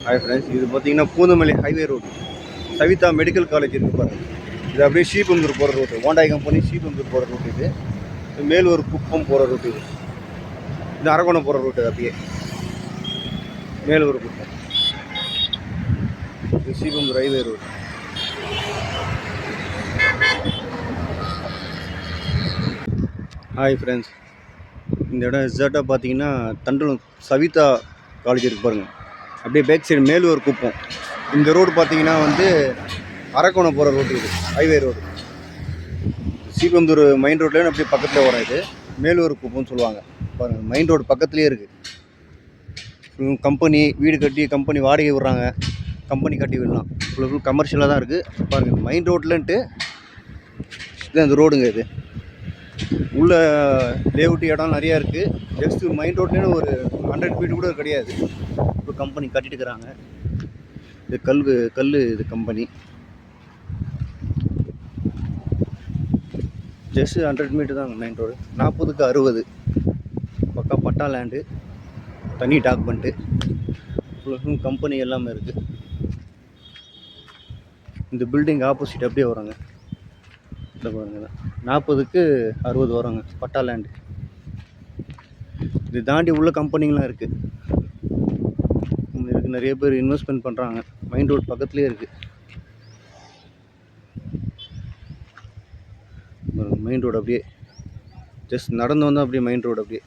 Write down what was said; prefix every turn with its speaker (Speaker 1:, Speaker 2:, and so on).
Speaker 1: Hi friends, இது பார்த்தீங்கன்னா Poonamallee highway road Savitha medical college இருக்குது பாருங்கள். இது அப்படியே ஸ்ரீபெரும்புதூர் போகிற ரூட்டு, ஹோண்டாய் கம்பெனி ஸ்ரீபெரும்புதூர் போகிற ரூட் இது. மேலூர் குப்பம் போகிற ரூட் இது. இது அரக்கோணம் போகிற ரூட்டு அப்படியே மேலூர் குப்பம். இது Sriperumbudur highway road. Hi friends, இந்த இடம் எக்ஸாக்டாக பார்த்தீங்கன்னா தண்டலம் சவிதா காலேஜ் இருக்குது பாருங்கள். அப்படியே பேக் சைடு மேலூர் குப்பம். இந்த ரோடு பார்த்தீங்கன்னா அரக்கோணம் போகிற ரோடு இது, ஹைவே ரோடு. ஸ்ரீபெரும்புதூர் மெயின் ரோட்லேயும் அப்படியே பக்கத்தில் வரும். இது மேலூர் குப்பம்னு சொல்லுவாங்க பாருங்கள். மெயின் ரோடு பக்கத்துலேயே இருக்குது. கம்பெனி வீடு கட்டி கம்பெனி வாடகை விடுறாங்க, கம்பெனி கட்டி விடலாம். ஃபுல் கமர்ஷியலாக தான் இருக்குது பாருங்கள். மெயின் ரோட்லன்ட்டு இது அந்த ரோடுங்க. இது உள்ள லேஅவுட் இடம் நிறையா இருக்குது. ஜஸ்ட்டு மெயின் ரோட்லேன்னு ஒரு 100 ஃபீட் கூட கிடையாது. இப்போ கம்பெனி கட்டிட்டு இருக்கிறாங்க. இது கல் இது கம்பெனி. ஜஸ்ட்டு 100 மீட்டர் தாங்க மெயின் ரோடு. 40க்கு 60 பக்கா பட்டா லேண்டு, தனி டாக்குமெண்ட்டு, ஃபுல்லும் கம்பெனி எல்லாமே இருக்குது. இந்த பில்டிங் ஆப்போசிட் அப்படியே வராங்க. இந்த பாருங்க, 40க்கு 60 வராங்க பட்டா லேண்டு. இது தாண்டி உள்ள கம்பெனிங்களாம் இருக்குது. இதுக்கு நிறைய பேர் இன்வெஸ்ட்மெண்ட் பண்ணுறாங்க. மெயின் ரோடு பக்கத்துலேயே இருக்குது. மெயின் ரோடு அப்படியே ஜஸ்ட் நடந்து வந்தால் அப்படியே மெயின் ரோடு அப்படியே